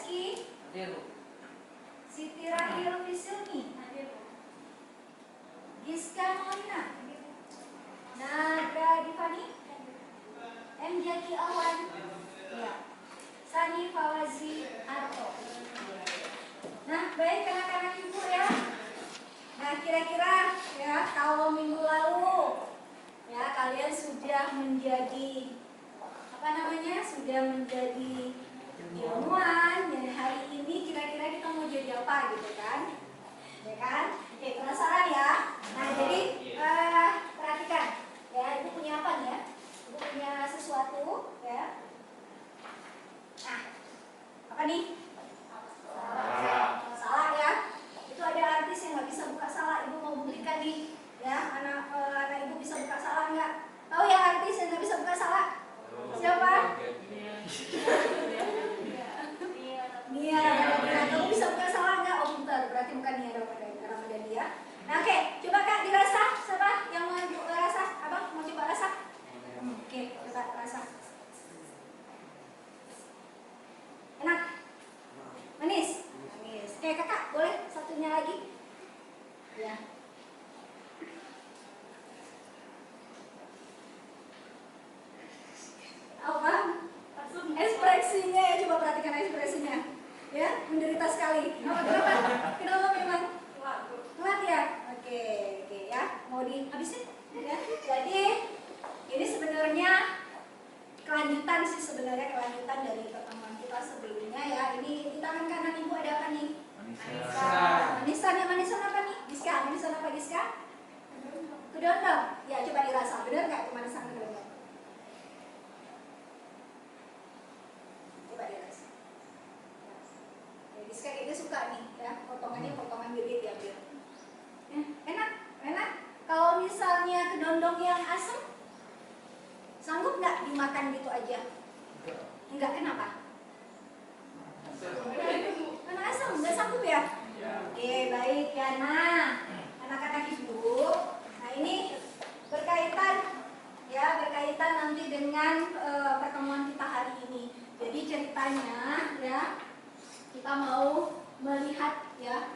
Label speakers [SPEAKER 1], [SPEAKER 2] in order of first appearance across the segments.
[SPEAKER 1] Rizky?
[SPEAKER 2] Hadir, Bu.
[SPEAKER 1] Siti Rahil Fisilmi?
[SPEAKER 3] Hadir, Bu.
[SPEAKER 1] Giska Maulina? Nagra Divani? M. Jaki Awan? Ya. Sani Fawazi Arto? Nah, baik anak-anak ibu ya. Nah, kira-kira ya kalau minggu lalu ya kalian sudah menjadi sudah menjadi ilmuwan. Dan hari ini kira-kira kita mau jadi apa gitu kan? Ya kan? Oke, penasaran ya? Nah, jadi perhatikan ya, ibu punya apa nih ya? Ibu punya sesuatu ya. Nah, apa nih? Salah ya. Itu ada artis yang nggak bisa buka salah. Ibu mau buktikan nih ya. Anak ibu bisa buka salah nggak? Tahu ya artis yang nggak bisa buka salah? Siapa? Nia Ramadhani. Kamu bisa buka salah nggak? Oh bentar, berarti bukan Nia Ramadhani ya. Nah, oke, coba Kak dirasa. Siapa yang mau rasa? Abang mau coba rasa? Oke, coba rasa. Enak? Manis? Manis. Oke, Kakak boleh satunya lagi? Ya. Apa? Ekspresinya ya, coba perhatikan ekspresinya. Ya, menderita sekali. Oh, kenapa? Kenapa memang? Kuat ya? Oke ya. Mau dihabisin? Ya. Jadi ini sebenarnya kelanjutan sih sebenarnya, kelanjutan dari pertemuan kita sebelumnya ya. Ini di tangan kanan ibu ada apa nih? Manisan ya, manisan apa nih? Giska, manisan apa Giska? Kedondong. Ya, coba dirasa. Benar nggak itu manisan kedondong? Coba dirasa. Ya, Giska kayaknya suka nih ya, potongannya potongan gede diambil. Ya, enak, enak. Kalau misalnya kedondong yang asam, sanggup nggak dimakan gitu aja? Enggak, kenapa? Karena asam, nggak sanggup ya? Oke, baik ya. Nah, anak-anak ibu, nah ini berkaitan nanti dengan pertemuan kita hari ini. Jadi ceritanya ya, kita mau melihat ya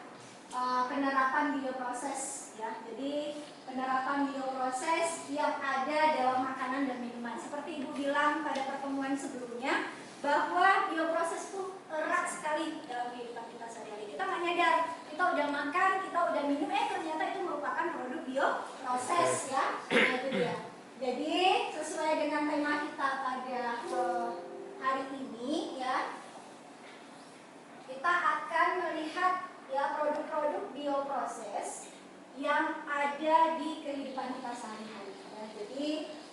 [SPEAKER 1] penerapan bioproses ya. Jadi penerapan bioproses yang ada dalam makanan dan minuman. Seperti ibu bilang pada pertemuan sebelumnya, bahwa bioproses itu erat sekali dalam kehidupan kita sehari-hari. Kita nggak nyadar, kita udah makan, kita udah minum, ternyata itu merupakan produk bioproses ya. Nah, itu dia. Jadi sesuai dengan tema kita pada hari ini ya, kita akan melihat ya produk-produk bioproses yang ada di kehidupan kita sehari-hari. Ya, jadi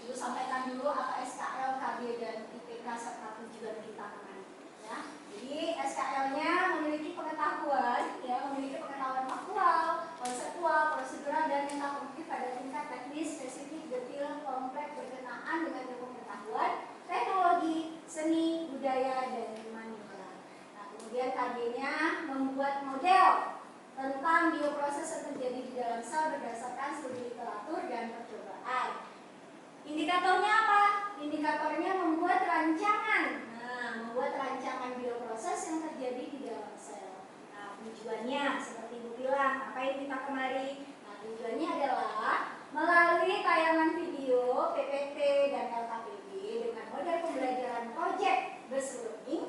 [SPEAKER 1] ibu sampaikan dulu apa SKL, KB dan IPK serta tujuan kita nanti. Ya, jadi SKL-nya memiliki pengetahuan, ya, memiliki pengetahuan faktual, konseptual, prosedural dan metakognisi pada tingkat teknis, spesifik, detail, kompleks, berkenaan dengan ilmu pengetahuan, teknologi, seni, budaya dan humaniora. Nah, kemudian KB-nya membuat model tentang bioproses yang terjadi di dalam sel berdasarkan studi literatur dan percobaan. Indikatornya apa? Indikatornya membuat rancangan. Nah, membuat rancangan bioproses yang terjadi di dalam sel. Nah, tujuannya seperti ibu bilang, apa yang kita kemari? Nah, tujuannya adalah melalui tayangan video, PPT dan LKPD dengan model pembelajaran project based learning,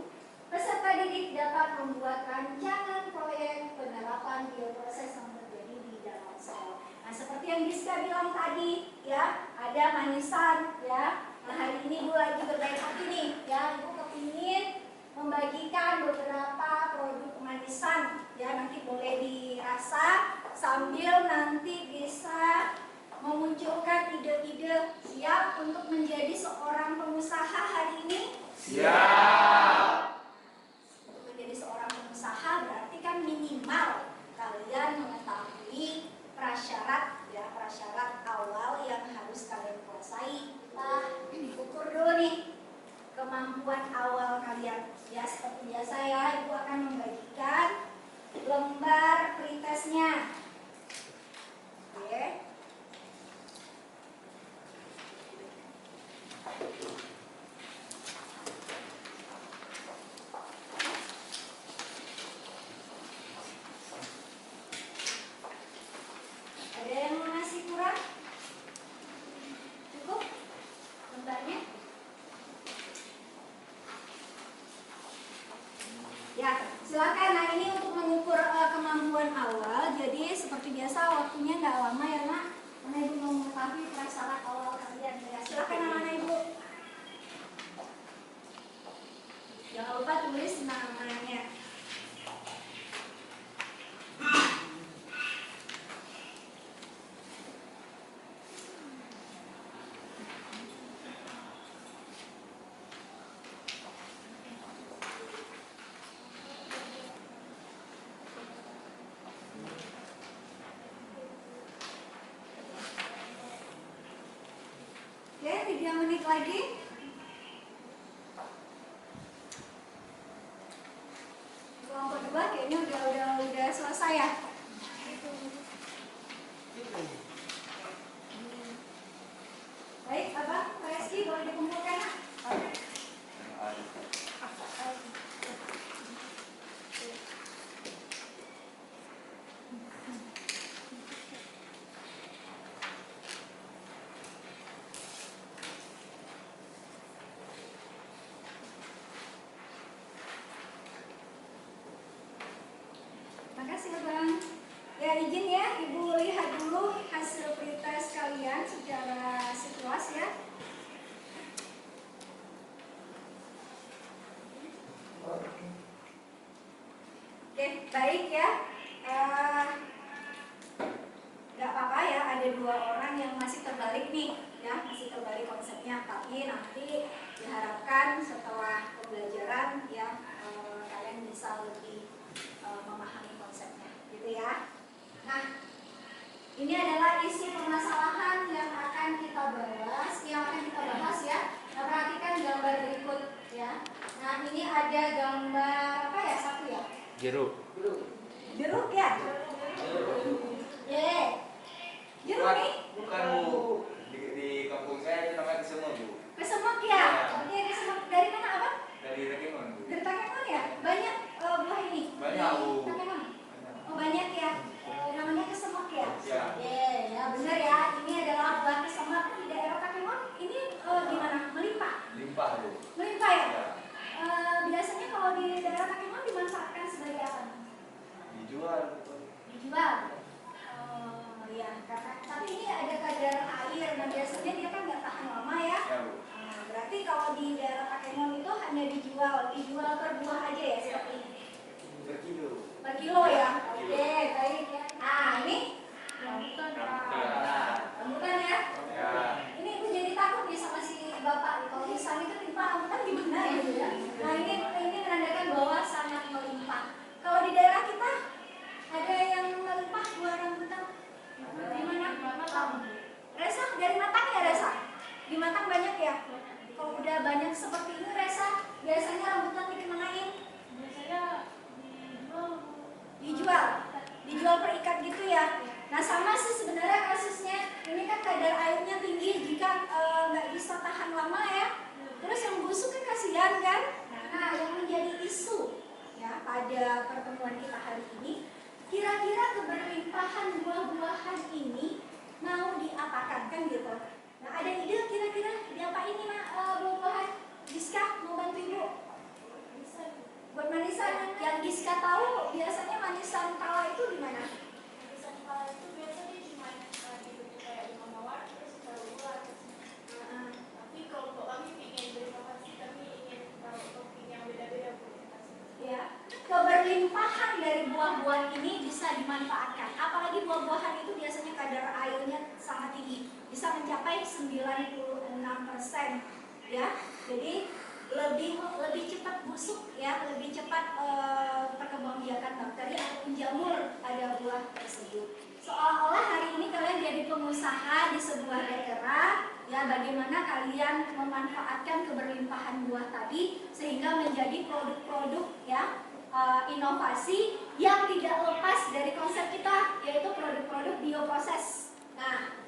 [SPEAKER 1] peserta didik dapat membuat rancangan proyek penerapan bioproses yang terjadi di dalam sel. Nah, seperti yang Giska bilang tadi, ya, ada manisan, ya. Nah, hari ini ibu lagi berbaik hati nih, ya. Ibu kepingin membagikan beberapa produk manisan, ya. Nanti boleh dirasa sambil nanti bisa memunculkan ide-ide. Siap untuk menjadi seorang pengusaha hari ini?
[SPEAKER 2] Siap.
[SPEAKER 1] Menjadi seorang pengusaha berarti kan minimal kalian mengetahui prasyarat ya, prasyarat awal yang harus kalian kuasai. Kita ukur dulu nih kemampuan awal kalian ya. Seperti biasa ya, ibu akan membagikan lembar pretestnya. Oke. Silakan. Nah, ini untuk mengukur kemampuan awal. Jadi seperti biasa waktunya nggak lama ya nak. Karena ibu mau mengetahui prasyarat awal kalian ya. Silakan anak-anak ibu. Jangan lupa tulis namanya. Oke, 3 menit lagi. Kelompok 2 kayaknya udah selesai ya. Baik, Abang, Pak Reski boleh dikumpulkan nak? Makasih Abang. Ya izin ya, Ibu lihat dulu hasil pretest kalian secara sekilas ya. Oke, baik ya. Nggak apa-apa ya, ada 2 orang yang masih terbalik nih, ya masih terbalik konsepnya. Tapi nanti diharapkan setelah pembelajaran ya kalian bisa lebih memahami konsepnya, gitu ya. Nah, ini adalah isi permasalahan yang akan kita bahas, ya. Nah, perhatikan gambar berikut ya. Nah, ini ada gambar apa ya? Satu ya?
[SPEAKER 2] Jeruk.
[SPEAKER 1] Jeruk ya? Ye. Jeruk nih?
[SPEAKER 2] Bukan Bu. Di kampung saya itu namanya kesemek Bu.
[SPEAKER 1] Kesemek ya? Oke, kesemek dari mana Abang?
[SPEAKER 2] Dari Takemon Bu.
[SPEAKER 1] Dari Takemon ya? Banyak buah ini?
[SPEAKER 2] Banyak Bu.
[SPEAKER 1] Takemon? Oh banyak ya? Namanya kesemek ya?
[SPEAKER 2] Ya.
[SPEAKER 1] Ya benar ya. Ini adalah buah kesemek di daerah Takemon. Ini gimana? Melimpah?
[SPEAKER 2] Limpah Bu.
[SPEAKER 1] Melimpah ya?
[SPEAKER 2] Ya.
[SPEAKER 1] Biasanya kalau di daerah Takemon dimanfaatkan sebagai apa?
[SPEAKER 2] Dijual.
[SPEAKER 1] Dijual? Ya, tapi ini ada kadar air. Nah biasanya dia kan nggak tahan lama ya?
[SPEAKER 2] Ya Bu.
[SPEAKER 1] Berarti kalau di daerah Takemon itu hanya dijual per buah aja ya seperti ini?
[SPEAKER 2] Per kilo.
[SPEAKER 1] Per kilo ya? Oke, baik ya. Ini rambutan ya?
[SPEAKER 2] Ya.
[SPEAKER 1] Ini ibu jadi takut nih sama si bapak. Kalau pisang itu timpa rambutan gimana gitu ya? Nah ini menandakan bahwa sangat melimpah. Kalau di daerah kita ada yang melimpah buah rambutan? Di mana? Resa, dari Matang ya Resa? Di Matang banyak ya? Kalau udah banyak seperti ini Resa, biasanya rambutan dikemanain? Biasanya dijual per ikat gitu ya. Nah sama sih sebenarnya kasusnya. Ini kan kadar airnya tinggi, jika nggak bisa tahan lama ya. Terus yang busuk kan kasihan kan. Nah yang menjadi isu ya pada pertemuan kita hari ini, kira-kira keberlimpahan buah-buahan ini mau diapakan kan gitu. Nah ada ide kira-kira diapain nih buah-buahan? Giska mau bantu ibu? Buat manisan, yang Giska tahu biasanya manisan pala itu di mana? Manisan pala itu biasanya cuma dibentuk kayak bunga mawar terus taruh gula. Tapi kalau untuk kami ingin berinovasi, kami ingin taruh topping yang beda-beda bu. Ya, keberlimpahan dari buah-buahan ini bisa dimanfaatkan. Apalagi buah-buahan itu biasanya kadar airnya sangat tinggi, bisa mencapai 96%. Ya, jadi lebih cepat busuk ya, lebih cepat perkembangbiakan bakteri atau menjamur pada buah tersebut. Seolah-olah hari ini kalian jadi pengusaha di sebuah daerah ya, bagaimana kalian memanfaatkan keberlimpahan buah tadi sehingga menjadi produk-produk ya inovasi yang tidak lepas dari konsep kita, yaitu produk-produk bioproses. Nah,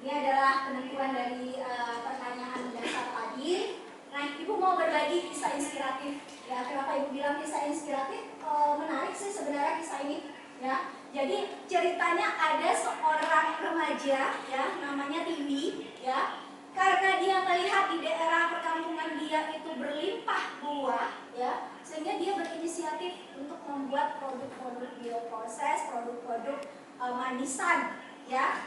[SPEAKER 1] ini adalah penentuan dari pertanyaan dasar tadi. Nah, ibu mau berbagi kisah inspiratif. Ya, kenapa ibu bilang kisah inspiratif? Menarik sih sebenarnya kisah ini. Ya, jadi ceritanya ada seorang remaja, ya, namanya Tiwi. Ya, karena dia melihat di daerah perkampungan dia itu berlimpah buah, ya, sehingga dia berinisiatif untuk membuat produk-produk bioproses, produk-produk manisan, ya.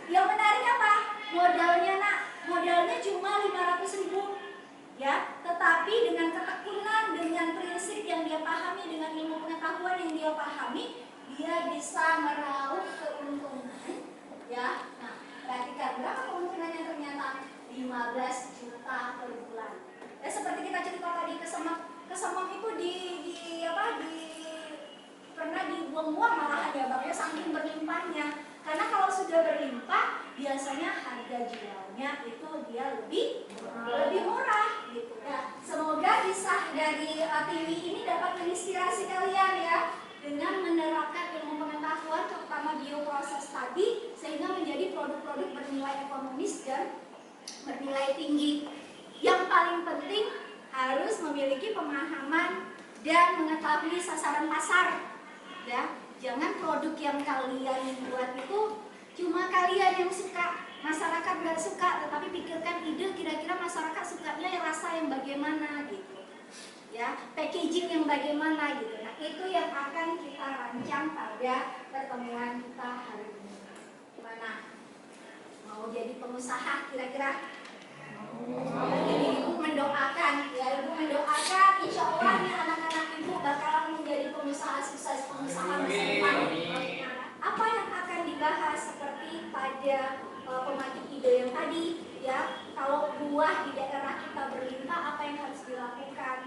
[SPEAKER 1] Yang menarik apa? Modalnya nak, modalnya cuma 500.000, ya. Tetapi dengan ketekunan, dengan prinsip yang dia pahami, dengan ilmu pengetahuan yang dia pahami, dia bisa meraup keuntungan, ya. Nah, perhatikan berapa keuntungannya ternyata 15 juta per bulan. Ya seperti kita cerita tadi, kesemak itu pernah dibuang-buang malahan ya Bang ya, saking berlimpahnya. Karena kalau sudah berlimpah, biasanya harga jualnya itu dia lebih murah gitu ya. Semoga kisah dari Tiwi ini dapat menginspirasi kalian ya, dengan menerapkan ilmu pengetahuan terutama bioproses tadi, sehingga menjadi produk-produk bernilai ekonomis dan bernilai tinggi. Yang paling penting harus memiliki pemahaman dan mengetahui sasaran pasar, ya. Jangan produk yang kalian buat itu cuma kalian yang suka, masyarakat nggak suka, tetapi pikirkan ide kira-kira masyarakat sukanya yang rasa yang bagaimana gitu, ya, packaging yang bagaimana gitu. Nah itu yang akan kita rancang pada pertemuan kita hari ini. Gimana? Mau jadi pengusaha kira-kira? Jadi ibu mendoakan, ya, ibu mendoakan insya Allah nih anak-anak ibu bakalan menjadi pengusaha sukses, pengusaha masa depan. Apa yang akan dibahas seperti pada pematik ide yang tadi, ya, kalau buah di daerah kita berlimpah apa yang harus dilakukan?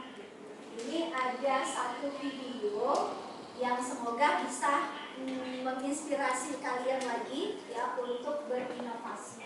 [SPEAKER 1] Ini ada satu video yang semoga bisa menginspirasi kalian lagi ya untuk berinovasi.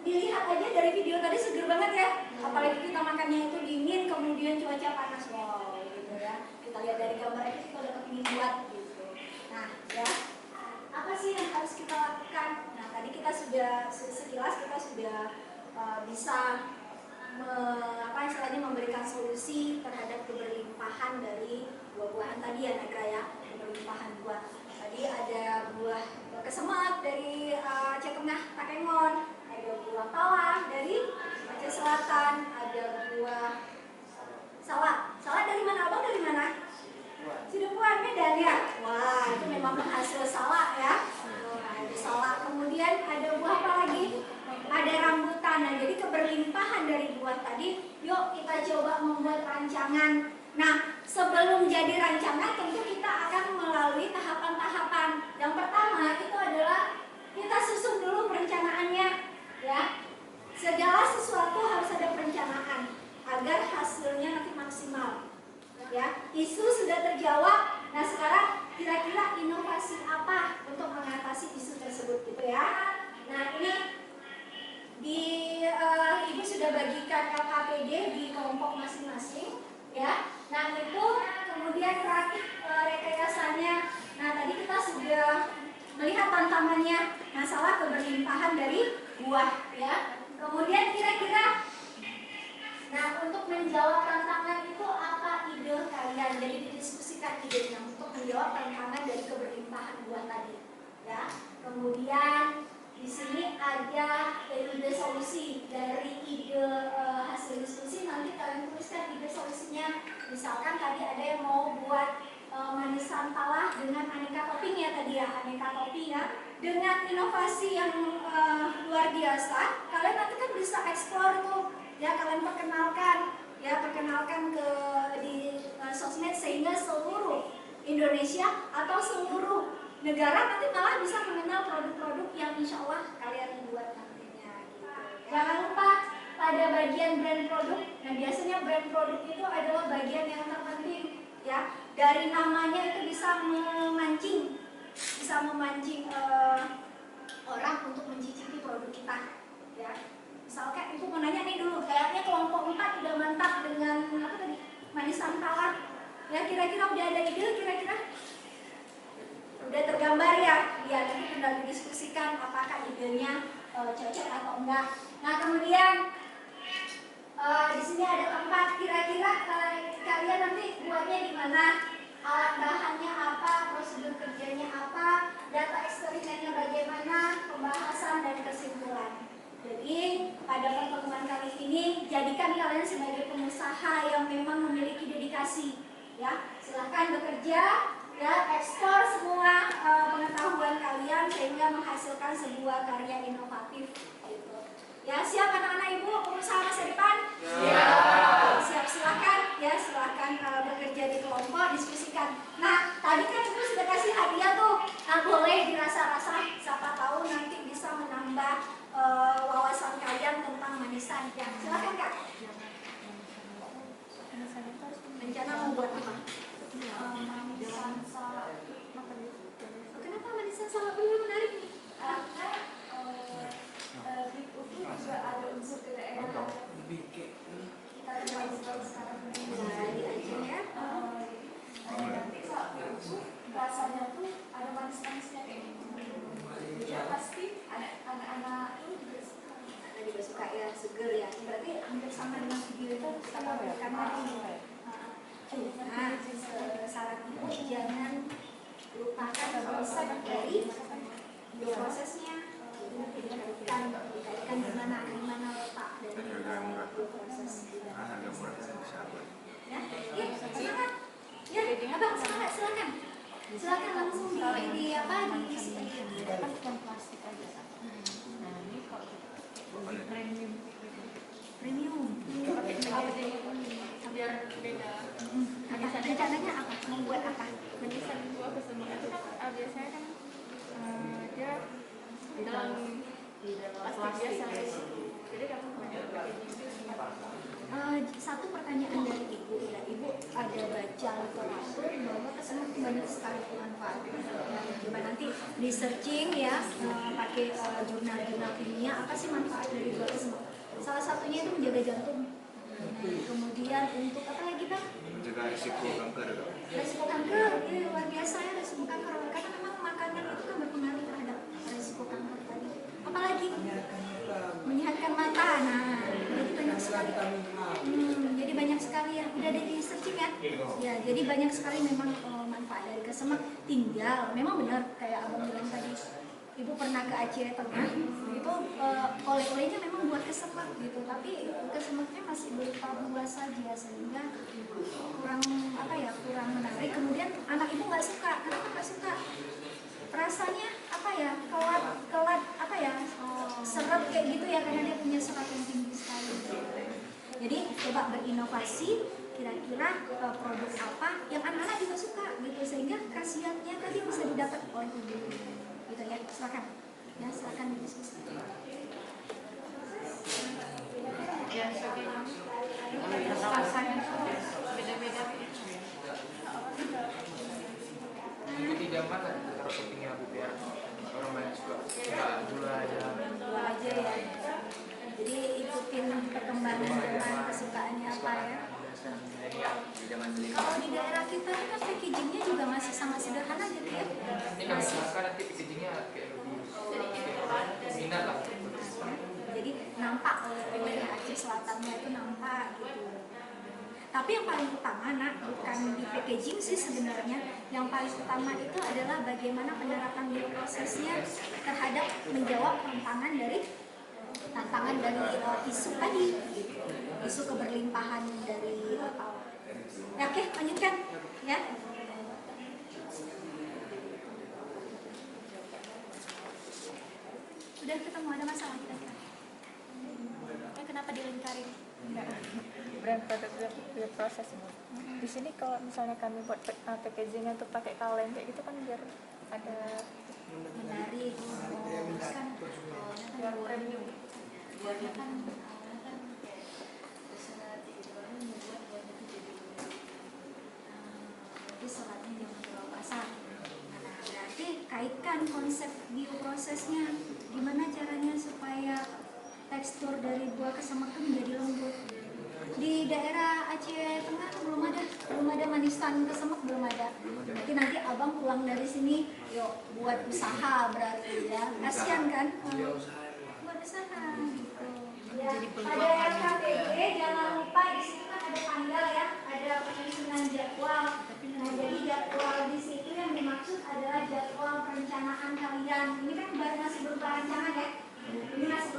[SPEAKER 1] Dilihat aja dari video tadi seger banget ya, apalagi kita makannya itu dingin kemudian cuaca panas, wow gitu ya. Kita lihat dari gambar itu kita udah kepingin buat gitu. Nah ya, apa sih yang harus kita lakukan? Nah tadi kita sudah sekilas kita sudah bisa memberikan solusi terhadap keberlimpahan dari buah-buahan tadi ya Nagra ya, keberlimpahan buah. Tadi ada buah kesemak dari Aceh Tengah, Takengon, ada buah pawang dari Aceh Selatan, ada buah salak. Salak dari mana abang? Dari mana? Sidopuan, Medan ya. Wah itu memang penghasil salak ya. Nah itu salak. Kemudian ada buah apa lagi? Ada rambutan. Nah jadi keberlimpahan dari buah tadi, yuk kita coba membuat rancangan. Nah sebelum jadi rancangan tentu kita akan melalui tahapan-tahapan. Yang pertama itu adalah kita susun dulu perencanaannya, ya. Segala sesuatu harus ada perencanaan agar hasilnya nanti maksimal, ya. Isu sudah terjawab. Nah sekarang kira-kira inovasi apa untuk mengatasi isu tersebut gitu ya. Nah ini ibu sudah bagikan LKPD di kelompok masing-masing, ya. Nah itu kemudian rakit rekayasanya. Nah tadi kita sudah melihat tantangannya, masalah keberlimpahan dari buah, ya. Kemudian kira-kira, nah untuk menjawab tantangan itu apa ide kalian? Jadi didiskusikan idenya untuk menjawab tantangan dari keberlimpahan buah tadi, ya. Kemudian di sini ada ide solusi dari ide hasil diskusi. Nanti kalian tuliskan ide solusinya. Misalkan tadi ada yang mau buat manisan pala dengan aneka topping ya tadi ya, aneka topping ya. Dengan inovasi yang luar biasa, kalian nanti kan bisa eksplor tuh ya kalian perkenalkan ke di sosmed sehingga seluruh Indonesia atau seluruh negara nanti malah bisa mengenal produk-produk yang insya Allah kalian buat nantinya gitu. Jangan lupa pada bagian brand produk. Nah biasanya brand produk itu adalah bagian yang terpenting ya. Dari namanya itu bisa memancing orang untuk mencicipi produk kita ya. Misalkan ibu mau nanya nih dulu, kayaknya kelompok 4 udah mantap dengan apa tadi, manisan tawar ya, kira-kira udah ada ide, kira-kira udah tergambar ya, ya nanti tinggal didiskusikan apakah idenya cocok atau enggak. Nah kemudian di sini ada tempat, kira-kira kalian nanti buatnya di mana, alat bahannya apa, prosedur kerjanya apa, data eksperimennya bagaimana, pembahasan dan kesimpulan. Jadi pada pertemuan kali ini jadikan kalian sebagai pengusaha yang memang memiliki dedikasi ya. Silahkan bekerja ya, ekspor semua pengetahuan kalian sehingga menghasilkan sebuah karya inovatif gitu. Ya, siap anak-anak ibu pengusaha masa depan? Siap, silahkan ya, silahkan bekerja di kelompok, diskusikan. Nah, tadi kan ibu sudah kasih hadiah tuh. Nah, boleh dirasa-rasa, siapa tahu nanti bisa menambah wawasan kalian tentang manisan. Ya, silahkan Kak. Rencana mau buat apa? Manisan salak. Kenapa manisan salak ini menarik nih? Juga ada unsur kedaerahan. Kita coba sekarang di Aceh ya. Nanti salak itu rasanya tuh ada manis-manisnya kayak gitu. Ya pasti anak-anak juga suka ya, seger ya. Berarti hampir sama dengan video itu kita tampilkan lagi. Nah, syarat itu jangan lupakan konsep dari prosesnya. Dikaitkan gimana letak dari proses. Ya, silakan. Ya, abang silakan. Silakan langsung di apa di plastik aja. Nah, ini kok premium. Biar beda. Rencananya apa? Membuat apa?
[SPEAKER 3] Manisan buah kesemuanya itu kan biasanya kan dia dalam plastik biasa. Jadi kamu banyak
[SPEAKER 1] satu pertanyaan dari ibu ya, ibu ada baca literatur bahwa kesemak banyak sekali manfaatnya. Coba nanti di searching ya, pakai jurnal-jurnal kimia apa sih manfaat dari buah kesemak. Salah satunya itu menjaga jantung. Kemudian untuk apa lagi Pak?
[SPEAKER 2] Mencegah risiko kanker.
[SPEAKER 1] Risiko kanker, ya luar biasa ya risiko kanker, karena memang makanan itu kan berpengaruh terhadap risiko kanker tadi. Apalagi menyehatkan mata, nah jadi banyak sekali. Jadi banyak sekali ya, udah ada di searching ya. Ya, jadi banyak sekali memang manfaat dari kesemak. Tinggal, memang benar kayak abang bilang tadi. Ibu pernah ke Aceh Tengah, itu oleh-olehnya memang buat kesemak gitu, tapi kesemaknya masih berupa buah saja sehingga kurang apa ya, kurang menarik. Kemudian anak ibu nggak suka, kenapa nggak suka? Rasanya apa ya, kelat apa ya, seret kayak gitu ya, karena dia punya serat yang tinggi sekali. Jadi coba berinovasi, kira-kira produk apa yang anak-anak juga suka gitu, sehingga khasiatnya tadi bisa didapat oleh ibu. Gitu ya, silakan. Ya, silakan diskusi.
[SPEAKER 3] ya sebagainya. Rasanya beda-beda.
[SPEAKER 2] Ikuti zaman lah, taruh kepingin aku biar orang banyak suka. Dulu aja.
[SPEAKER 1] Dua aja ya. Jadi ikutin perkembangan zaman, kesukaannya apa ya. Kalau di daerah kita ini kan packagingnya juga masih sangat sederhana gitu ya.
[SPEAKER 2] Ini kan misalkan nanti packagingnya kayak lebih minat lah.
[SPEAKER 1] Jadi nampak oleh Aceh Selatannya itu nampak gitu. Tapi yang paling utama nak, bukan di packaging sih sebenarnya. Yang paling utama itu adalah bagaimana penerapan bioprosesnya terhadap menjawab tantangan dari isu tadi, isu keberlimpahan dari alam. Ya, oke, lanjutkan ya. Sudah ketemu, ada masalah kira-kira? Kenapa dilingkarin?
[SPEAKER 3] brand produk bioproses Bu. Di sini kalau misalnya kami buat packagingnya tuh pakai kaleng kayak gitu kan biar ada
[SPEAKER 1] menarik. Terus kan
[SPEAKER 3] biar premium.
[SPEAKER 1] buatnya kan seperti itu kan membuat buatnya itu jadi jadi sholatnya jangan terlalu basah. Nah, berarti kaitkan konsep bioprosesnya, gimana caranya supaya tekstur dari buah kesemek itu menjadi lembut. Di daerah Aceh Tengah belum ada manisan kesemek, belum ada. Berarti nanti abang pulang dari sini, yuk buat usaha berarti ya. Kasian kan? Buat usaha gitu. Ya, ada LKPG, jangan lupa di situ kan ada tanggal ya, ada penyusunan jadwal. Nah, jadi jadwal di situ yang dimaksud adalah jadwal perencanaan kalian. Ini kan masih berupa rancangan ya. Ini masih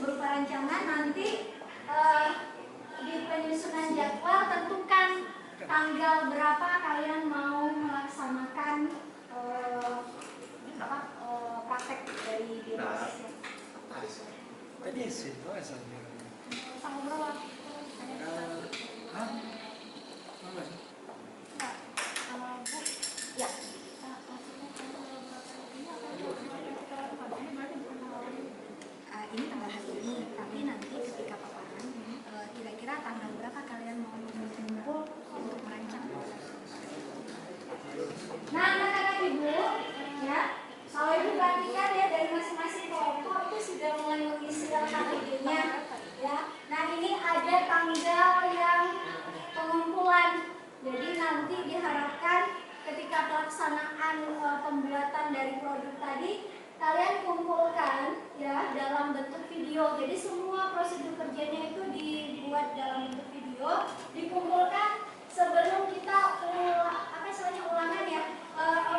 [SPEAKER 1] berupa rancangan, nanti di penyusunan jadwal tentukan tanggal berapa kalian mau melaksanakan praktek dari bioprosesnya.
[SPEAKER 4] Tadi sih, asalnya.
[SPEAKER 3] Sama berapa?
[SPEAKER 4] Mana sih?
[SPEAKER 3] Enggak, sama Bu.
[SPEAKER 1] Ya, ini tanggal hari ini, tapi nanti ketika paparan, kira-kira tanggal berapa kalian mau berkumpul untuk merancang? Nah, anak-anak ibu, ya, kalau ibu perhatikan ya dari masing-masing kelompok itu sudah mulai mengisi LKPG-nya, ya. Nah, ini ada tanggal yang pengumpulan, jadi nanti diharapkan ketika pelaksanaan pembuatan dari produk tadi, kalian kumpulkan ya dalam bentuk video. Jadi semua prosedur kerjanya itu dibuat dalam bentuk video, dikumpulkan sebelum kita ulangan ya,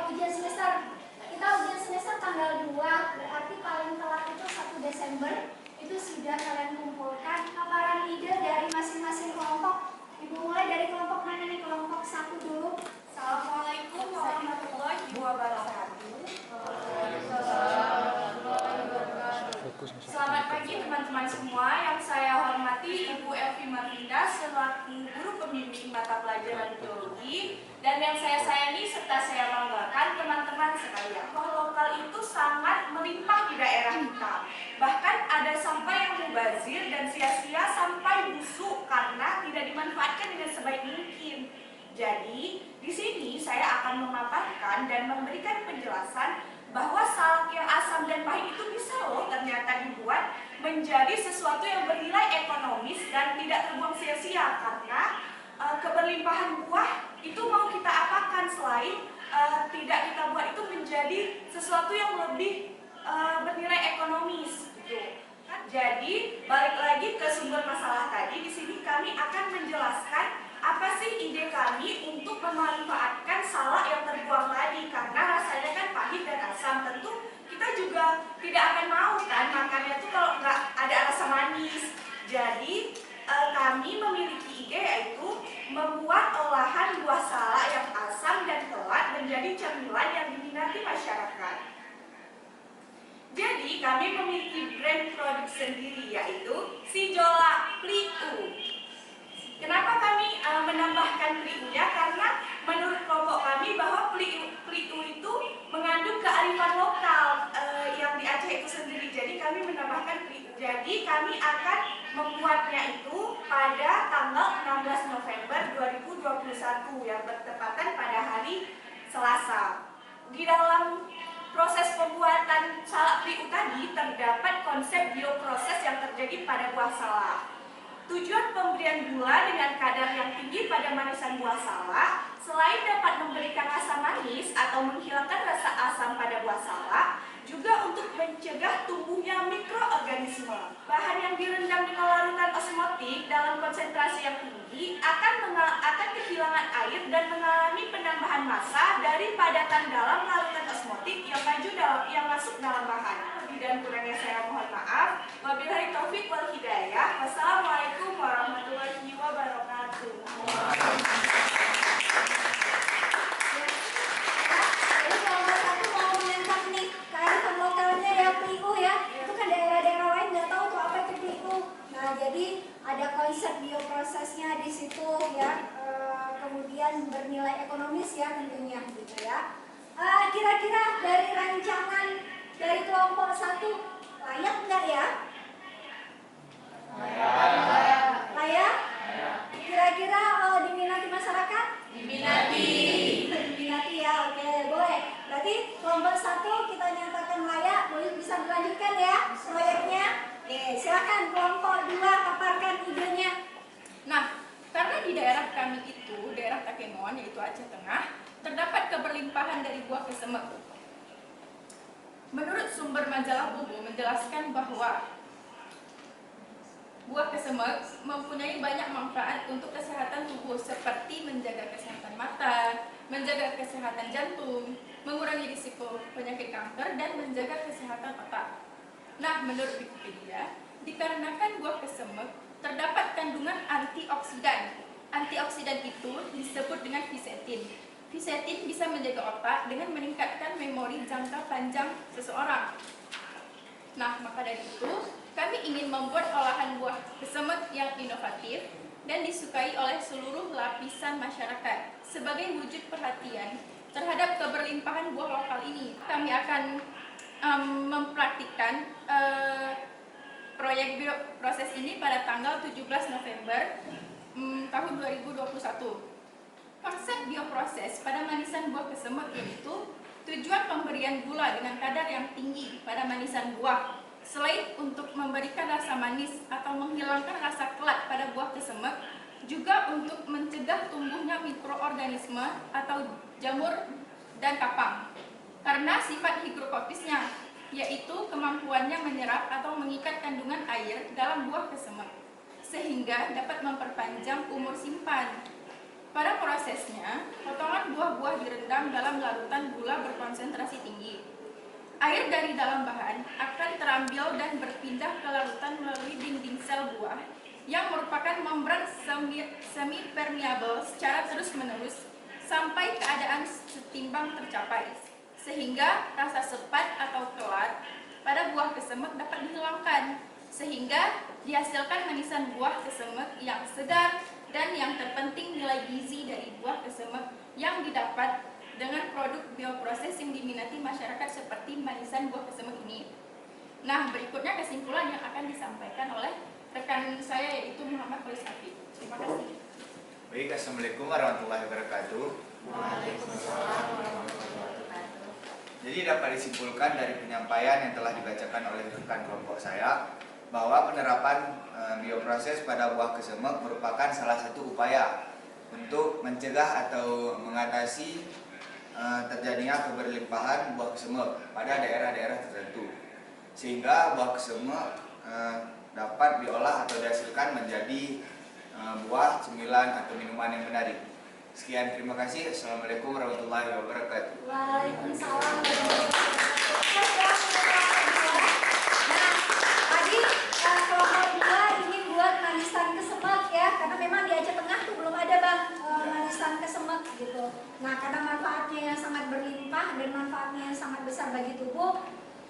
[SPEAKER 1] ujian semester. Kita ujian semester tanggal 2, berarti paling telat itu 1 Desember itu sudah kalian kumpulkan paparan ide dari masing-masing kelompok. Ibu mulai dari kelompok mana nih? Kelompok 1 dulu.
[SPEAKER 5] Assalamualaikum warahmatullahi wabarakatuh. Selamat pagi teman-teman semua. Yang saya hormati Ibu Elvi Marvinda selaku guru pembimbing mata pelajaran biologi, dan yang saya sayangi serta saya banggakan teman-teman sekalian. Buah lokal itu sangat melimpah di daerah kita. Bahkan ada sampah yang mubazir dan sia-sia sampai busuk karena tidak dimanfaatkan dengan sebaik mungkin. Jadi, di sini saya akan memaparkan dan memberikan penjelasan bahwa salak yang asam dan pahit itu bisa loh ternyata dibuat menjadi sesuatu yang bernilai ekonomis dan tidak terbuang sia-sia, karena keberlimpahan buah itu mau kita apakan selain tidak kita buat itu menjadi sesuatu yang lebih bernilai ekonomis gitu. Jadi balik lagi ke sumber masalah tadi, di sini kami akan menjelaskan apa sih ide kami untuk memanfaatkan salak yang terbuang tadi, karena rasanya kan pahit dan asam. Tentu kita juga tidak akan mau kan makannya tuh kalau nggak ada rasa manis. Jadi kami memiliki ide yaitu membuat olahan buah salak yang asam dan telat menjadi cemilan yang diminati masyarakat. Jadi kami memiliki brand produk sendiri yaitu Sijola Pliu. Kenapa kami menambahkan pliunya? Karena menurut kelompok kami bahwa pliu itu mengandung kearifan lokal yang di Aceh itu sendiri. Jadi kami menambahkan pliu. Jadi kami akan membuatnya itu pada tanggal 16 November 2021 yang bertepatan pada hari Selasa. Di dalam proses pembuatan salak pliu tadi terdapat konsep bioproses yang terjadi pada buah salak. Tujuan pemberian gula dengan kadar yang tinggi pada manisan buah salak selain dapat memberikan rasa manis atau menghilangkan rasa asam pada buah salak, juga untuk mencegah tumbuhnya mikroorganisme. Bahan yang direndam dengan larutan osmotik dalam konsentrasi yang tinggi akan kehilangan air dan mengalami penambahan massa dari padatan dalam larutan osmotik yang masuk dalam bahan. Lebih dan kurangnya saya mohon maaf. Wabillahi taufik wal hidayah. Wassalamualaikum warahmatullahi wabarakatuh.
[SPEAKER 1] Jadi kalau satu mau menangkap nih kearifan lokalnya ya pliu ya, itu kan daerah-daerah lain nggak tahu tuh apa itu pliu. Nah ekonomis ya tentunya gitu ya. Kira-kira dari rancangan dari kelompok 1 layak nggak ya? Layak? Kira-kira diminati masyarakat? Diminati ya, oke boleh. Berarti kelompok 1 kita nyatakan layak, boleh bisa dilanjutkan ya proyeknya. Oke, silakan kelompok 2 paparkan idenya.
[SPEAKER 3] Nah, karena di daerah kami itu, daerah Takengon yaitu Aceh Tengah, terdapat keberlimpahan dari buah kesemek. Menurut sumber majalah Bobo menjelaskan bahwa buah kesemek mempunyai banyak manfaat untuk kesehatan tubuh seperti menjaga kesehatan mata, menjaga kesehatan jantung, mengurangi risiko penyakit kanker, dan menjaga kesehatan otak. Nah, menurut Wikipedia, dikarenakan buah kesemek terdapat kandungan antioksidan. Antioksidan itu disebut dengan fisetin. Fisetin bisa menjaga otak dengan meningkatkan memori jangka panjang seseorang. Nah, maka dari itu, kami ingin membuat olahan buah kesemek yang inovatif dan disukai oleh seluruh lapisan masyarakat sebagai wujud perhatian terhadap keberlimpahan buah lokal ini. Kami akan mempraktikkan proyek proses ini pada tanggal 17 November tahun 2021. Konsep bioproses pada manisan buah kesemek yaitu tujuan pemberian gula dengan kadar yang tinggi pada manisan buah. Selain untuk memberikan rasa manis atau menghilangkan rasa kelat pada buah kesemek, juga untuk mencegah tumbuhnya mikroorganisme atau jamur dan kapang. Karena sifat higrokofisnya, yaitu kemampuannya menyerap atau mengikat kandungan air dalam buah kesemek, sehingga dapat memperpanjang umur simpan. Pada prosesnya, potongan buah-buah direndam dalam larutan gula berkonsentrasi tinggi. Air dari dalam bahan akan terambil dan berpindah ke larutan melalui dinding sel buah yang merupakan membran semi-permeable secara terus-menerus sampai keadaan setimbang tercapai, sehingga rasa sepat atau kelat pada buah kesemek dapat dihilangkan, sehingga dihasilkan manisan buah kesemek yang segar. Dan yang terpenting, nilai gizi dari buah kesemek yang didapat dengan produk bioproses yang diminati masyarakat seperti manisan buah kesemek ini. Nah, berikutnya kesimpulan yang akan disampaikan oleh rekan saya yaitu Muhammad Kholis Hafid. Terima kasih.
[SPEAKER 6] Baik, Assalamualaikum warahmatullahi wabarakatuh.
[SPEAKER 5] Waalaikumsalam warahmatullahi wabarakatuh.
[SPEAKER 6] Jadi dapat disimpulkan dari penyampaian yang telah dibacakan oleh rekan kelompok saya bahwa penerapan bioproses pada buah kesemek merupakan salah satu upaya untuk mencegah atau mengatasi terjadinya keberlimpahan buah kesemek pada daerah-daerah tertentu, sehingga buah kesemek dapat diolah atau dihasilkan menjadi buah cemilan atau minuman yang menarik. Sekian, terima kasih. Assalamualaikum warahmatullahi wabarakatuh.
[SPEAKER 1] Waalaikumsalam warahmatullahi wabarakatuh. Kelompok 2 ingin buat manisan kesemek ya, karena memang di Aceh Tengah tuh belum ada bang manisan kesemek gitu. Nah, karena manfaatnya yang sangat berlimpah dan manfaatnya yang sangat besar bagi tubuh,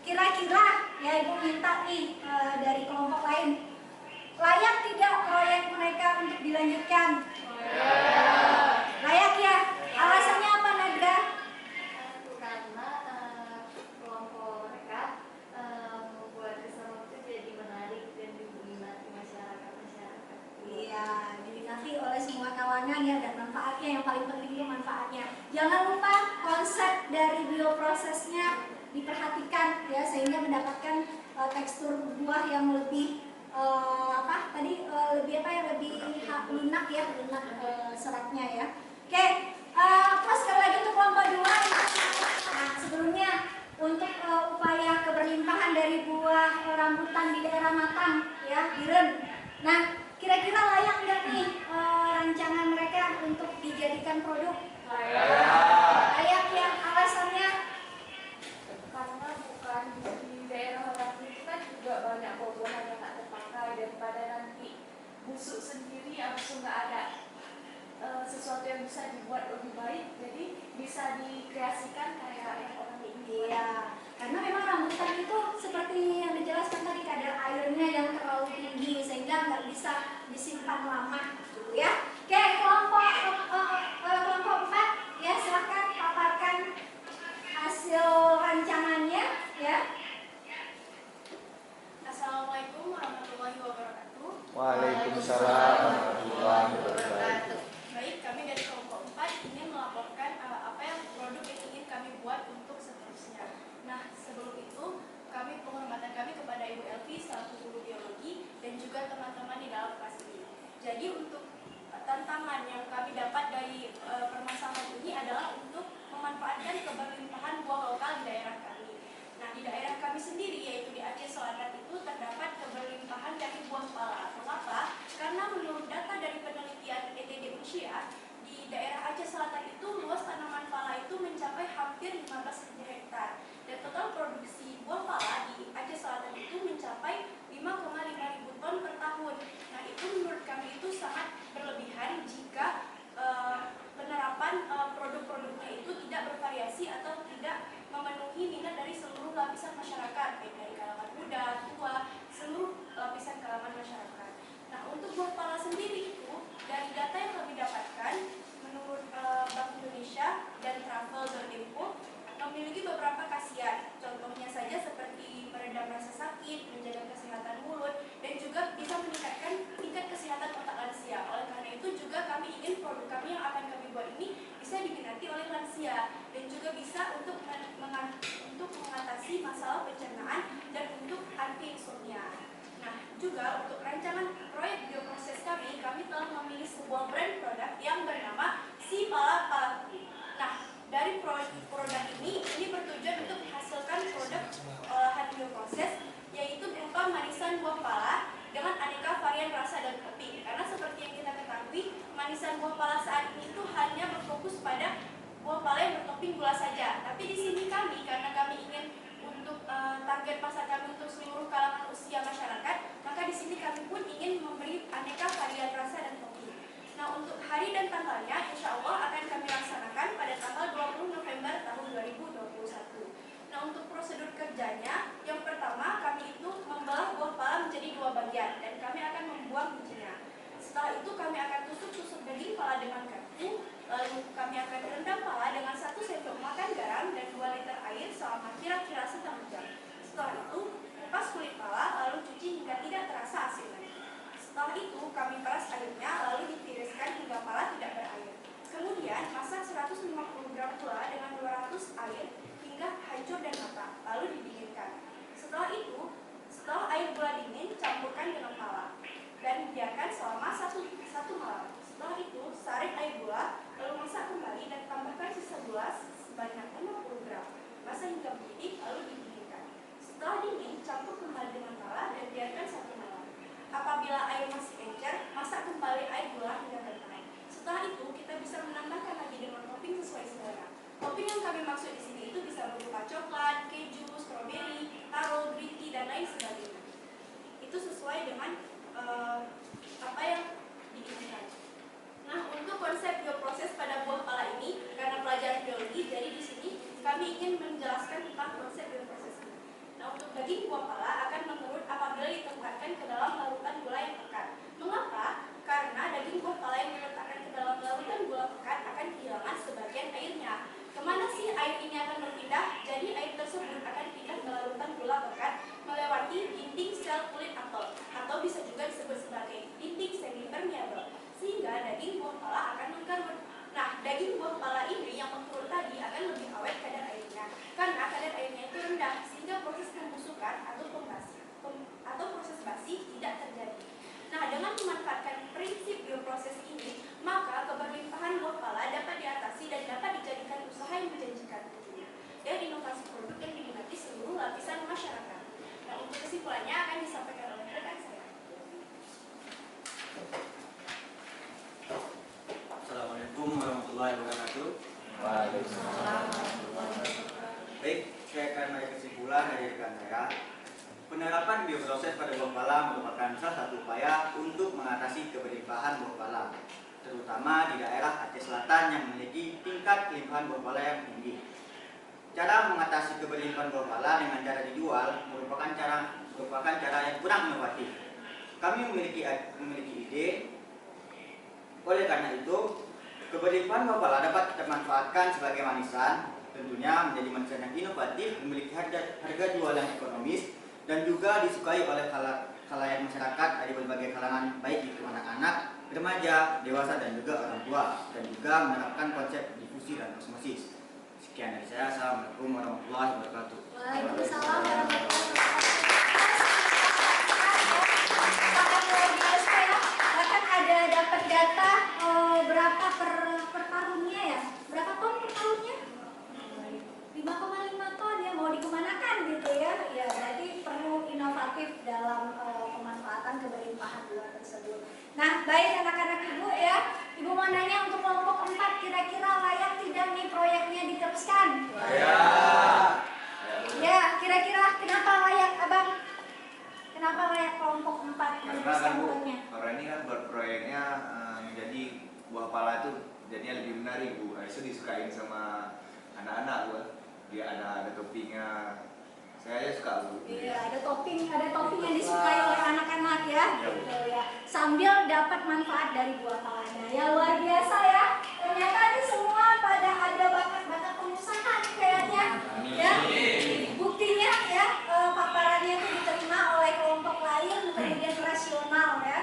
[SPEAKER 1] kira-kira ya ibu minta nih dari kelompok lain, layak tidak proyek mereka untuk dilanjutkan? Layak ya. Alasannya apa, Nadra?
[SPEAKER 7] Karena kelompok mereka membuat kesemek itu jadi menarik dan diminati masyarakat.
[SPEAKER 1] Iya, diminati oleh semua kalangan ya, dan manfaatnya yang paling penting itu manfaatnya. Jangan lupa konsep dari bioprosesnya diperhatikan ya, sehingga mendapatkan tekstur buah yang lebih lebih lunak ya, lunak seratnya ya. Oke, terus sekali lagi untuk kelompok 2. Nah, sebelumnya untuk upaya keberlimpahan dari buah rambutan di daerah Matang ya, Biren. Nah, kira-kira layak nggak nih rancangan mereka untuk dijadikan produk? Layak ya. Alasannya?
[SPEAKER 7] Karena bukan di daerah orang itu kan juga banyak buah-buahan yang nggak terpakai, daripada nanti busuk sendiri langsung nggak ada sesuatu yang bisa dibuat lebih baik, jadi bisa dikreasikan kayak yang orang ini.
[SPEAKER 1] Iya, karena memang rambutan itu seperti yang dijelaskan tadi, kadar airnya yang terlalu tinggi sehingga nggak bisa disimpan lama gitu ya. Oke, kelompok 4 ya,
[SPEAKER 5] diminati oleh lansia dan juga bisa untuk mengatasi masalah pencernaan dan untuk anti insomnia. Nah, juga untuk rancangan proyek bioproses kami telah memilih sebuah brand produk yang bernama Si Pala Palaku. Nah, dari produk ini bertujuan untuk menghasilkan produk olahan bioproses, yaitu berupa manisan buah pala dengan aneka varian rasa dan topping. Karena seperti yang kita ketahui, manisan buah pala saat ini itu hanya berfokus pada buah pala yang bertopping gula saja. Tapi di sini karena kami ingin untuk target pasar kami untuk seluruh kalangan usia masyarakat, maka di sini kami pun ingin memberi aneka varian rasa dan topping. Nah, untuk hari dan tanggalnya insya Allah akan kami laksanakan pada tanggal 20 November tahun 2021. Nah, untuk prosedur kerjanya, yang pertama kami itu membelah buah pala menjadi 2 bagian dan kami akan membuang bijinya. Setelah itu kami akan tusuk daging pala dengan garpu, lalu kami akan rendam pala dengan 1 sendok makan garam dan 2 liter air selama kira-kira setengah jam. Setelah itu, kupas kulit pala lalu cuci hingga tidak terasa asin lagi. Setelah itu, kami peras airnya lalu ditiriskan hingga pala tidak berair. Kemudian, masak 150 gram gula dengan 200 air hingga hancur dan matang, lalu didinginkan. Setelah itu, setelah air gula dingin, campurkan dengan pala dan biarkan selama satu malam. Setelah itu, saring air gula, lalu masak kembali dan tambahkan sisa gula sebanyak 50 gram. Masak hingga mendidih, lalu didinginkan. Setelah dingin, campur kembali dengan pala dan biarkan 1 malam. Apabila air masih encer, masak kembali air gula hingga kental. Setelah itu, kita bisa menambahkan lagi dengan topping sesuai selera. Topping yang kami maksud di sini itu bisa berupa coklat, keju, stroberi, taro, green tea, dan lain sebagainya. Itu sesuai dengan apa yang diinginkan. Nah, untuk konsep bioproses pada buah pala ini, karena pelajaran biologi, jadi di sini kami ingin menjelaskan tentang konsep bioproses ini. Nah, untuk daging buah pala akan mengerut apabila ditempatkan ke dalam larutan gula yang pekat. Mengapa? Karena daging buah pala yang diletakkan ke dalam larutan gula pekat akan kehilangan sebagian airnya. Kemana sih air ini akan berpindah? Jadi air tersebut akan pindah ke larutan gula pekat melewati dinding sel kulit apel, atau bisa juga disebut sebagai dinding semi-permeable, sehingga daging buah pala akan mengkerut. Nah, daging buah pala ini yang mengkerut tadi akan lebih awet kadar airnya, karena kadar airnya itu rendah, sehingga proses pembusukan atau proses basi tidak terjadi. Nah, dengan memanfaatkan prinsip bioproses ini, maka keberlimpahan buah pala dapat diatasi dan dapat dijadikan usaha yang menjanjikan tentunya, dan inovasi produk yang diminati seluruh lapisan masyarakat. Nah, untuk kesimpulannya akan disampaikan oleh rekan saya.
[SPEAKER 8] Assalamualaikum warahmatullahi wabarakatuh.
[SPEAKER 6] Waalaikumsalam.
[SPEAKER 8] Baik, saya akan memberi kesimpulan dari rekan saya. Penerapan bioproses pada buah pala merupakan salah satu upaya untuk mengatasi keberlimpahan buah pala, terutama di daerah Aceh Selatan yang memiliki tingkat kelimpahan buah pala yang tinggi. Cara mengatasi keberlimpahan buah pala dengan cara dijual merupakan cara yang kurang inovatif. Kami memiliki ide. Oleh karena itu, keberlimpahan buah pala dapat kita manfaatkan sebagai manisan, tentunya menjadi manisan yang inovatif, memiliki harga jual yang ekonomis, dan juga disukai oleh khalayak masyarakat dari berbagai kalangan, baik itu anak-anak, remaja, dewasa, dan juga orang tua, dan juga menerapkan konsep difusi dan osmosis. Sekian dari saya. Assalamualaikum warahmatullahi wabarakatuh.
[SPEAKER 1] Waalaikumsalam warahmatullahi wabarakatuh. Sangat luar biasa ya. Bahkan ada dapat data berapa per tahunnya ya? Berapa ton per tahunnya? 5,5 ton ya, mau dikemanakan gitu ya? Ya, berarti perlu inovatif dalam pemanfaatan keberlimpahan buah tersebut. Nah, baik anak-anak ibu ya, ibu mau nanya untuk kelompok 4 kira-kira layak tidak nih proyeknya diteruskan?
[SPEAKER 6] Layak.
[SPEAKER 1] Ya, kira-kira kenapa layak abang? Kenapa layak kelompok 4
[SPEAKER 6] Karena
[SPEAKER 1] meneruskan
[SPEAKER 6] kan Bu,
[SPEAKER 1] proyeknya?
[SPEAKER 6] orang ini kan buat proyeknya menjadi buah pala itu jadinya lebih menarik Bu. Itu disukain sama anak-anak Bu. Dia ada toppingnya. Saya aja suka Bu.
[SPEAKER 1] Iya, ada topping yang disukai oleh anak-anak ya.
[SPEAKER 6] Ya, Bu.
[SPEAKER 1] Gitu ya. Sambil dapat manfaat dari buah palanya. Ya luar biasa ya. Ternyata ini semua pada ada bakat-bakat pengusaha nih kayaknya. Ya. Buktinya ya paparannya itu diterima oleh kelompok lain kemudian rasional ya.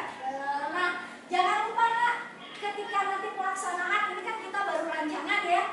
[SPEAKER 1] Nah, jangan lupa Nak, ketika nanti pelaksanaan ini kan kita baru rancangan ya.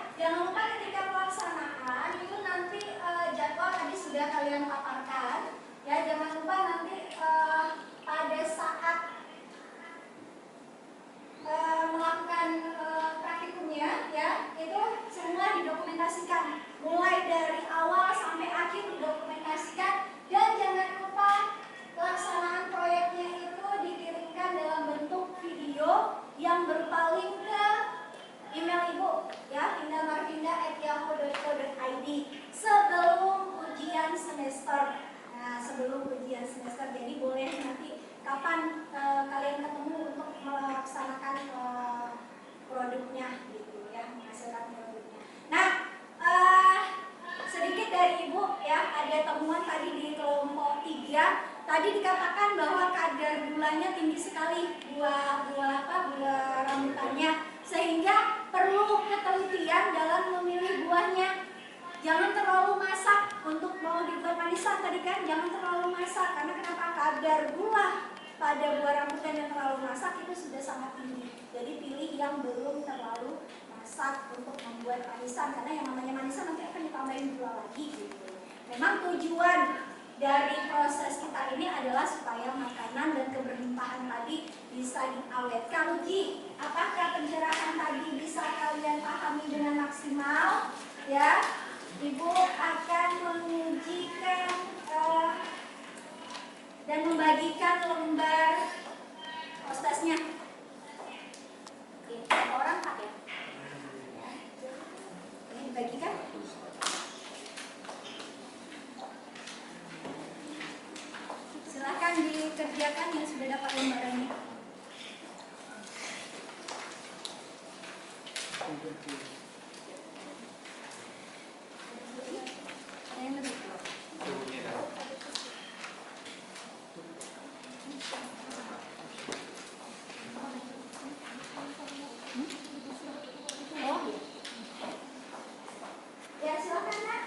[SPEAKER 1] ujian semester. Jadi boleh nanti kapan kalian ketemu untuk melaksanakan produknya gitu ya, menghasilkan produknya. Nah, sedikit dari Ibu ya, ada temuan tadi di kelompok 3. Tadi dikatakan bahwa kadar gulanya tinggi sekali buah rambutannya, sehingga perlu ketelitian dalam memilih buahnya. Jangan terlalu masak untuk mau dibuat manisan tadi kan, jangan terlalu masak karena kenapa? Kadar gula pada buah rambutan yang terlalu masak itu sudah sangat tinggi. Jadi pilih yang belum terlalu masak untuk membuat manisan, karena yang namanya manisan nanti akan ditambahin gula lagi gitu. Memang tujuan dari proses kita ini adalah supaya makanan dan keberlimpahan tadi bisa diawetkan. Uji, apakah pencerahan tadi bisa kalian pahami dengan maksimal? Ya, Ibu akan mengujikan dan membagikan lembar prosesnya. Orang Pak ya? Ini dibagikan? Silahkan dikerjakan yang sudah dapat lembarannya. Ada yang lebih? Oh. Ya, silakan Nak.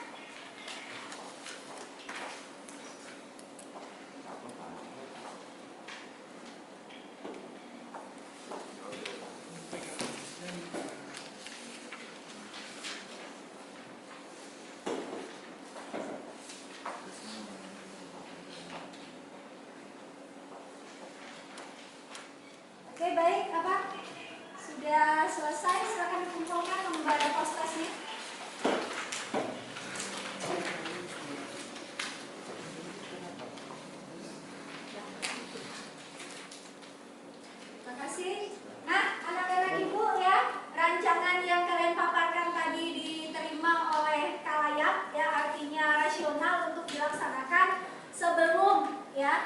[SPEAKER 1] Oke, baik, apa? Sudah selesai, silakan dikumpulkan lembar prosesnya. Terima kasih. Nah, anak-anak Ibu ya, rancangan yang kalian paparkan tadi diterima oleh kalayak ya, artinya rasional untuk dilaksanakan.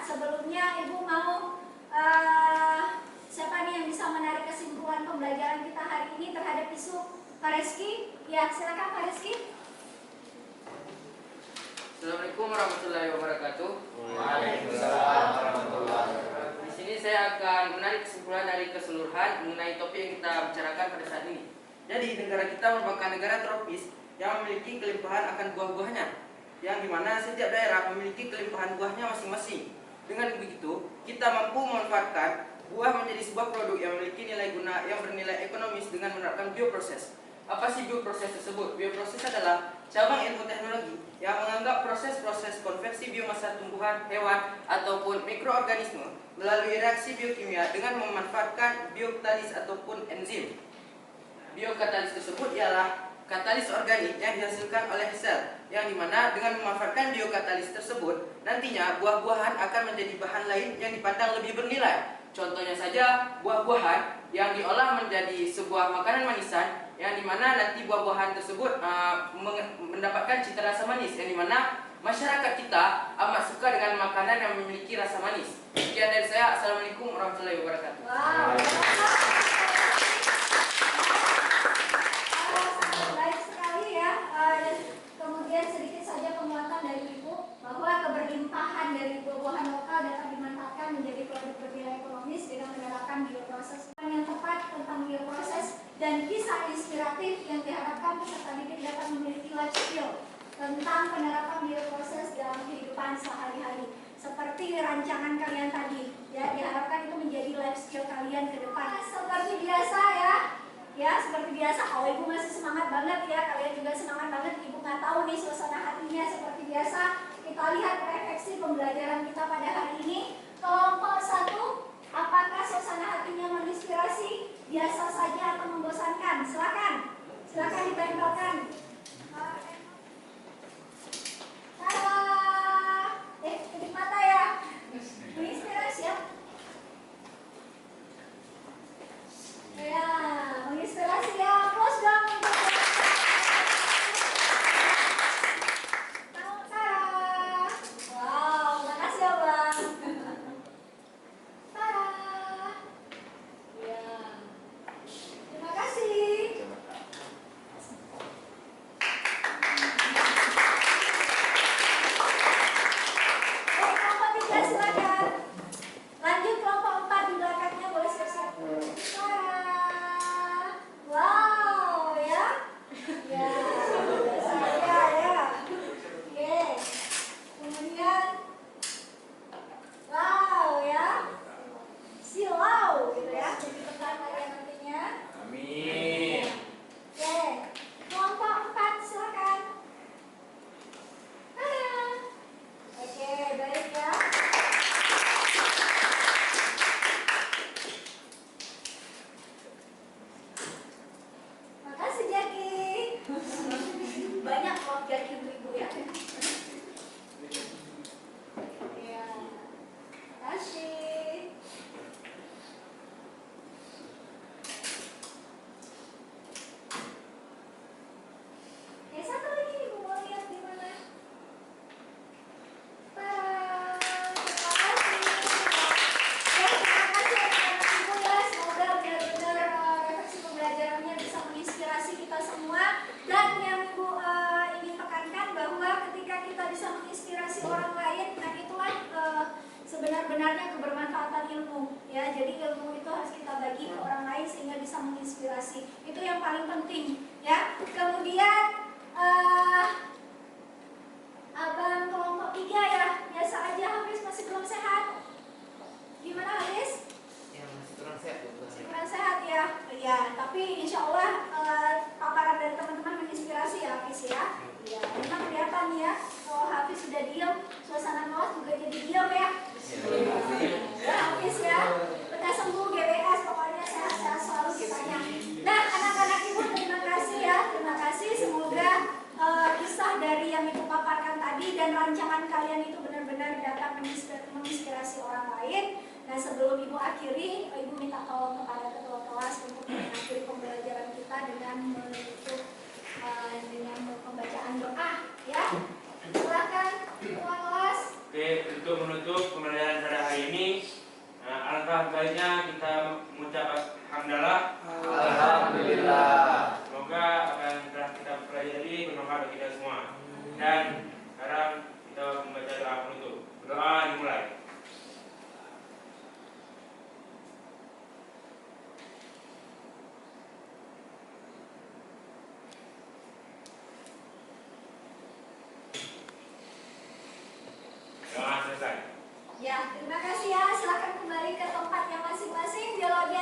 [SPEAKER 1] Sebelumnya Ibu mau siapa nih yang bisa menarik kesimpulan pembelajaran kita hari ini terhadap isu? Pak Reski? Ya, silakan Pak Reski.
[SPEAKER 2] Assalamualaikum warahmatullahi wabarakatuh.
[SPEAKER 6] Waalaikumsalam warahmatullahi wabarakatuh.
[SPEAKER 2] Di sini saya akan menarik kesimpulan dari keseluruhan mengenai topik yang kita bicarakan pada saat ini. Jadi negara kita merupakan negara tropis yang memiliki kelimpahan akan buah-buahnya, yang dimana setiap daerah memiliki kelimpahan buahnya masing-masing. Dengan begitu, kita mampu memanfaatkan buah menjadi sebuah produk yang memiliki nilai guna yang bernilai ekonomis dengan menerapkan bioproses. Apa sih bioproses tersebut? Bioproses adalah cabang ilmu teknologi yang menganggap proses-proses konversi biomasa tumbuhan, hewan, ataupun mikroorganisme melalui reaksi biokimia dengan memanfaatkan biokatalis ataupun enzim. Biokatalis tersebut ialah katalis organik yang dihasilkan oleh sel, yang dimana dengan memanfaatkan biokatalis tersebut, nantinya buah-buahan akan menjadi bahan lain yang dipandang lebih bernilai. Contohnya saja buah-buahan yang diolah menjadi sebuah makanan manisan, yang dimana nanti buah-buahan tersebut mendapatkan cita rasa manis, yang dimana masyarakat kita amat suka dengan makanan yang memiliki rasa manis. Sekian dari saya. Assalamualaikum warahmatullahi wabarakatuh.
[SPEAKER 1] Wow. Baik sekali ya. Dan kemudian sedikit saja penguatan dari Ibu bahwa keberlimpahan dari buah-buahan lokal dapat dimanfaatkan menjadi produk bernilai ekonomis dengan menerapkan bioproses. Yang tepat tentang bioproses dan kisah inspiratif yang diharapkan peserta didik dapat memiliki life skill tentang penerapan bioproses dalam kehidupan sehari-hari. Seperti rancangan kalian tadi, ya, diharapkan itu menjadi life skill kalian ke depan. Seperti biasa ya, seperti biasa. Kalau Ibu masih semangat banget ya, kalian juga semangat banget. Ibu nggak tahu nih suasana hatinya seperti biasa. Kita lihat refleksi pembelajaran kita pada hari ini. Kelompok 1, apakah suasana hatinya menginspirasi, biasa saja atau membosankan? Silakan ditempelkan. Kedip mata ya. Menginspirasi ya. Ya, menginspirasi ya. Applause dong untuk Sarah. Wow, makasih ya Bang. bisa menginspirasi. Itu yang paling penting ya. Kemudian abang kelompok 3 ya, biasa aja Hafiz masih belum sehat. Gimana Hafiz?
[SPEAKER 2] Yang masih kurang sehat tuh.
[SPEAKER 1] Masih kurang sehat ya. Ya, tapi insya Allah paparan dari teman-teman menginspirasi ya Hafiz ya. Ya, memang kelihatan ya. Kalau Hafiz sudah diam, suasana kelas juga jadi diam ya. Ya Hafiz ya. Bekas sembuh GBS, pokoknya sehat-sehat selalu kitanya. Nah, anak-anak ibu terima kasih ya. Terima kasih. Semoga kisah dari yang ibu paparkan tadi dan rancangan kalian itu benar-benar dapat menginspirasi orang lain. Nah, sebelum ibu akhiri, ibu minta tolong kepada ketua kelas untuk mengakhiri pembelajaran kita dengan menutup dengan pembacaan doa, ya. Silakan ketua kelas.
[SPEAKER 9] Oke, untuk menutup pembelajaran pada hari ini, alangkah baiknya kita mengucap hamdalah.
[SPEAKER 6] Alhamdulillah.
[SPEAKER 9] Semoga apa yang telah kita pelajari bermanfaat bagi kita semua. Dan sekarang kita membaca doa penutup. Doa dimulai. Doa selesai.
[SPEAKER 1] Ya, terima kasih ya. Silakan kembali ke tempatnya masing-masing. Biologi